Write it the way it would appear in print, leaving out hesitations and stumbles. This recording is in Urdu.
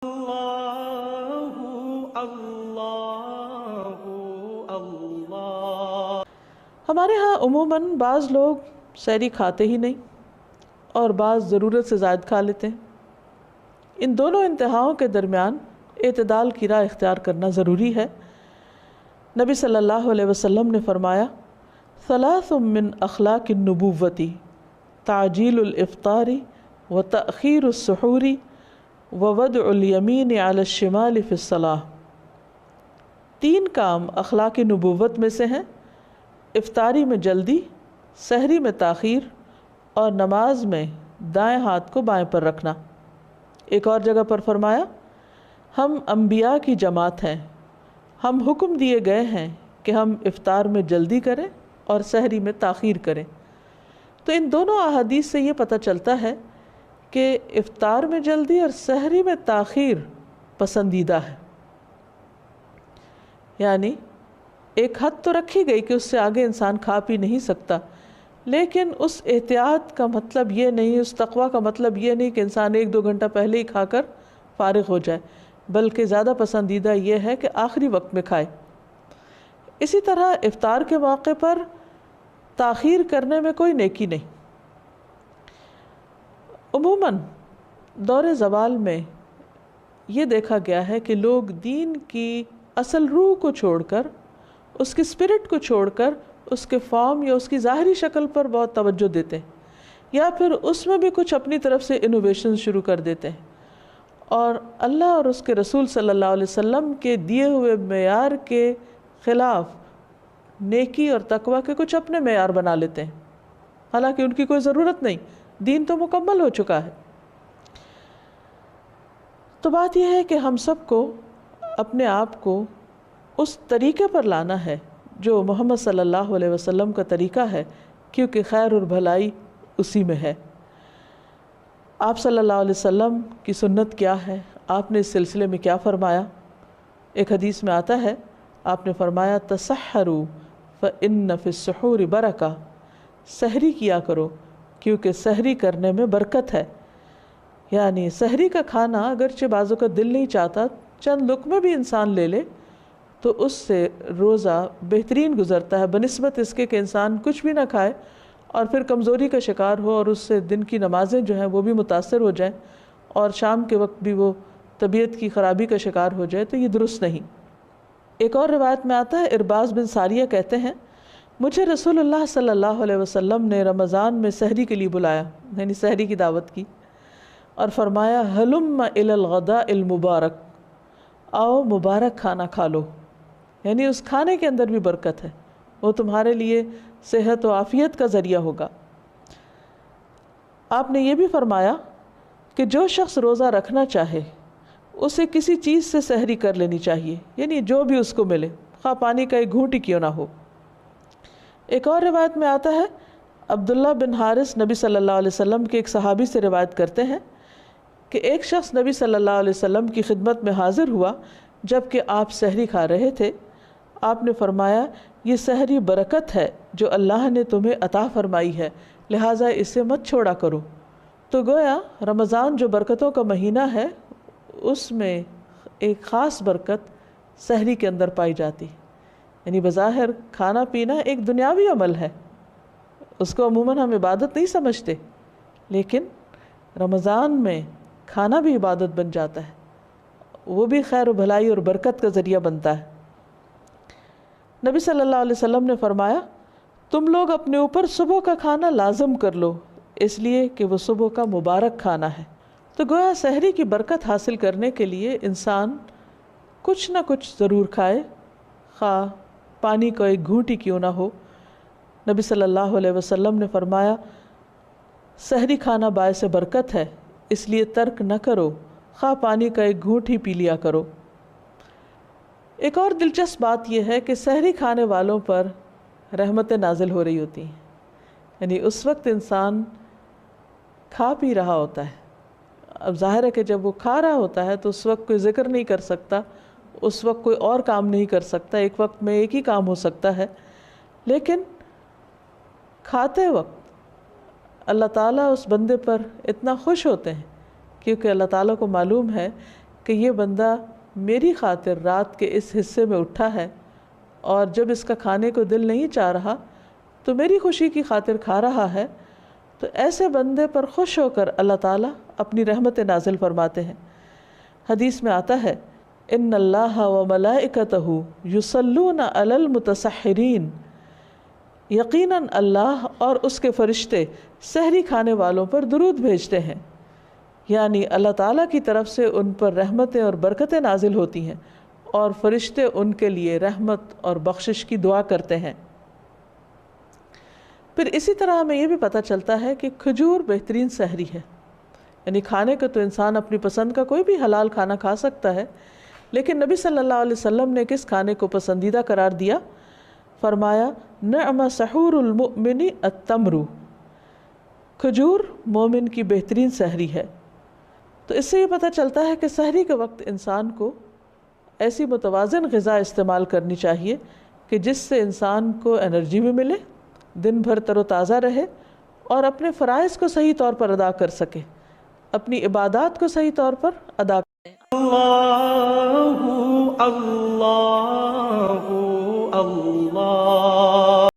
اللہ اللہ اللہ۔ ہمارے ہاں عموماً بعض لوگ سحری کھاتے ہی نہیں اور بعض ضرورت سے زائد کھا لیتے ہیں۔ ان دونوں انتہاؤں کے درمیان اعتدال کی راہ اختیار کرنا ضروری ہے۔ نبی صلی اللہ علیہ وسلم نے فرمایا، ثلاث من اخلاق النبوۃ تعجیل الافطار وتأخیر السحور ووضع الیمین علی الشمال فی الصلاۃ۔ تین کام اخلاق نبوت میں سے ہیں: افطاری میں جلدی، سحری میں تاخیر اور نماز میں دائیں ہاتھ کو بائیں پر رکھنا۔ ایک اور جگہ پر فرمایا، ہم انبیاء کی جماعت ہیں، ہم حکم دیے گئے ہیں کہ ہم افطار میں جلدی کریں اور سحری میں تاخیر کریں۔ تو ان دونوں احادیث سے یہ پتہ چلتا ہے کہ افطار میں جلدی اور سحری میں تاخیر پسندیدہ ہے، یعنی ایک حد تو رکھی گئی کہ اس سے آگے انسان کھا پی نہیں سکتا، لیکن اس احتیاط کا مطلب یہ نہیں، اس تقوی کا مطلب یہ نہیں کہ انسان 1-2 گھنٹہ پہلے ہی کھا کر فارغ ہو جائے، بلکہ زیادہ پسندیدہ یہ ہے کہ آخری وقت میں کھائے۔ اسی طرح افطار کے موقع پر تاخیر کرنے میں کوئی نیکی نہیں۔ عموماً دور زوال میں یہ دیکھا گیا ہے کہ لوگ دین کی اصل روح کو چھوڑ کر، اس کی اسپرٹ کو چھوڑ کر، اس کے فارم یا اس کی ظاہری شکل پر بہت توجہ دیتے ہیں، یا پھر اس میں بھی کچھ اپنی طرف سے انوویشن شروع کر دیتے ہیں، اور اللہ اور اس کے رسول صلی اللہ علیہ وسلم کے دیے ہوئے معیار کے خلاف نیکی اور تقوی کے کچھ اپنے معیار بنا لیتے ہیں، حالانکہ ان کی کوئی ضرورت نہیں، دین تو مکمل ہو چکا ہے۔ تو بات یہ ہے کہ ہم سب کو اپنے آپ کو اس طریقے پر لانا ہے جو محمد صلی اللہ علیہ وسلم کا طریقہ ہے، کیونکہ خیر اور بھلائی اسی میں ہے۔ آپ صلی اللہ علیہ وسلم کی سنت کیا ہے، آپ نے اس سلسلے میں کیا فرمایا؟ ایک حدیث میں آتا ہے، آپ نے فرمایا، تسحروا فإن فی السحور برکہ، سحری کیا کرو کیونکہ سحری کرنے میں برکت ہے۔ یعنی سحری کا کھانا اگرچہ بعضوں کا دل نہیں چاہتا، چند لقمے بھی انسان لے لے تو اس سے روزہ بہترین گزرتا ہے، بنسبت اس کے کہ انسان کچھ بھی نہ کھائے اور پھر کمزوری کا شکار ہو اور اس سے دن کی نمازیں جو ہیں وہ بھی متاثر ہو جائیں اور شام کے وقت بھی وہ طبیعت کی خرابی کا شکار ہو جائے، تو یہ درست نہیں۔ ایک اور روایت میں آتا ہے، ارباز بن ساریہ کہتے ہیں، مجھے رسول اللہ صلی اللہ علیہ وسلم نے رمضان میں سحری کے لیے بلایا، یعنی سحری کی دعوت کی، اور فرمایا، ہلم الی الغداء المبارک، آؤ مبارک کھانا کھا لو، یعنی اس کھانے کے اندر بھی برکت ہے، وہ تمہارے لیے صحت و عافیت کا ذریعہ ہوگا۔ آپ نے یہ بھی فرمایا کہ جو شخص روزہ رکھنا چاہے اسے کسی چیز سے سحری کر لینی چاہیے، یعنی جو بھی اس کو ملے، خواہ پانی کا ایک گھونٹ ہی کیوں نہ ہو۔ ایک اور روایت میں آتا ہے، عبداللہ بن حارث نبی صلی اللہ علیہ وسلم کے ایک صحابی سے روایت کرتے ہیں کہ ایک شخص نبی صلی اللہ علیہ وسلم کی خدمت میں حاضر ہوا جبکہ آپ سحری کھا رہے تھے۔ آپ نے فرمایا، یہ سحری برکت ہے جو اللہ نے تمہیں عطا فرمائی ہے، لہٰذا اسے مت چھوڑا کرو۔ تو گویا رمضان جو برکتوں کا مہینہ ہے، اس میں ایک خاص برکت سحری کے اندر پائی جاتی، یعنی بظاہر کھانا پینا ایک دنیاوی عمل ہے، اس کو عموماً ہم عبادت نہیں سمجھتے، لیکن رمضان میں کھانا بھی عبادت بن جاتا ہے، وہ بھی خیر و بھلائی اور برکت کا ذریعہ بنتا ہے۔ نبی صلی اللہ علیہ وسلم نے فرمایا، تم لوگ اپنے اوپر صبح کا کھانا لازم کر لو، اس لیے کہ وہ صبح کا مبارک کھانا ہے۔ تو گویا سحری کی برکت حاصل کرنے کے لیے انسان کچھ نہ کچھ ضرور کھائے، خواہ پانی کا ایک گھونٹ ہی کیوں نہ ہو۔ نبی صلی اللہ علیہ وسلم نے فرمایا، سحری کھانا باعث برکت ہے، اس لیے ترک نہ کرو، خواہ پانی کا ایک گھونٹ ہی پی لیا کرو۔ ایک اور دلچسپ بات یہ ہے کہ سحری کھانے والوں پر رحمتیں نازل ہو رہی ہوتی ہیں، یعنی اس وقت انسان کھا پی رہا ہوتا ہے، اب ظاہر ہے کہ جب وہ کھا رہا ہوتا ہے تو اس وقت کوئی ذکر نہیں کر سکتا، اس وقت کوئی اور کام نہیں کر سکتا، ایک وقت میں ایک ہی کام ہو سکتا ہے، لیکن کھاتے وقت اللہ تعالیٰ اس بندے پر اتنا خوش ہوتے ہیں، کیونکہ اللہ تعالیٰ کو معلوم ہے کہ یہ بندہ میری خاطر رات کے اس حصے میں اٹھا ہے، اور جب اس کا کھانے کو دل نہیں چاہ رہا تو میری خوشی کی خاطر کھا رہا ہے، تو ایسے بندے پر خوش ہو کر اللہ تعالیٰ اپنی رحمت نازل فرماتے ہیں۔ حدیث میں آتا ہے ان اللہ و ملائکتہ یصلون علی المتسحرین، یقیناً اللہ اور اس کے فرشتے سحری کھانے والوں پر درود بھیجتے ہیں، یعنی اللہ تعالیٰ کی طرف سے ان پر رحمتیں اور برکتیں نازل ہوتی ہیں، اور فرشتے ان کے لیے رحمت اور بخشش کی دعا کرتے ہیں۔ پھر اسی طرح ہمیں یہ بھی پتہ چلتا ہے کہ کھجور بہترین سحری ہے، یعنی کھانے کو تو انسان اپنی پسند کا کوئی بھی حلال کھانا کھا سکتا ہے، لیکن نبی صلی اللہ علیہ وسلم نے کس کھانے کو پسندیدہ قرار دیا؟ فرمایا نعم سحور المؤمن التمر، کھجور مومن کی بہترین سحری ہے۔ تو اس سے یہ پتہ چلتا ہے کہ سحری کے وقت انسان کو ایسی متوازن غذا استعمال کرنی چاہیے کہ جس سے انسان کو انرجی بھی ملے، دن بھر تر و تازہ رہے، اور اپنے فرائض کو صحیح طور پر ادا کر سکے، اپنی عبادات کو صحیح طور پر ادا کرے۔ اللہ اللہ اللہ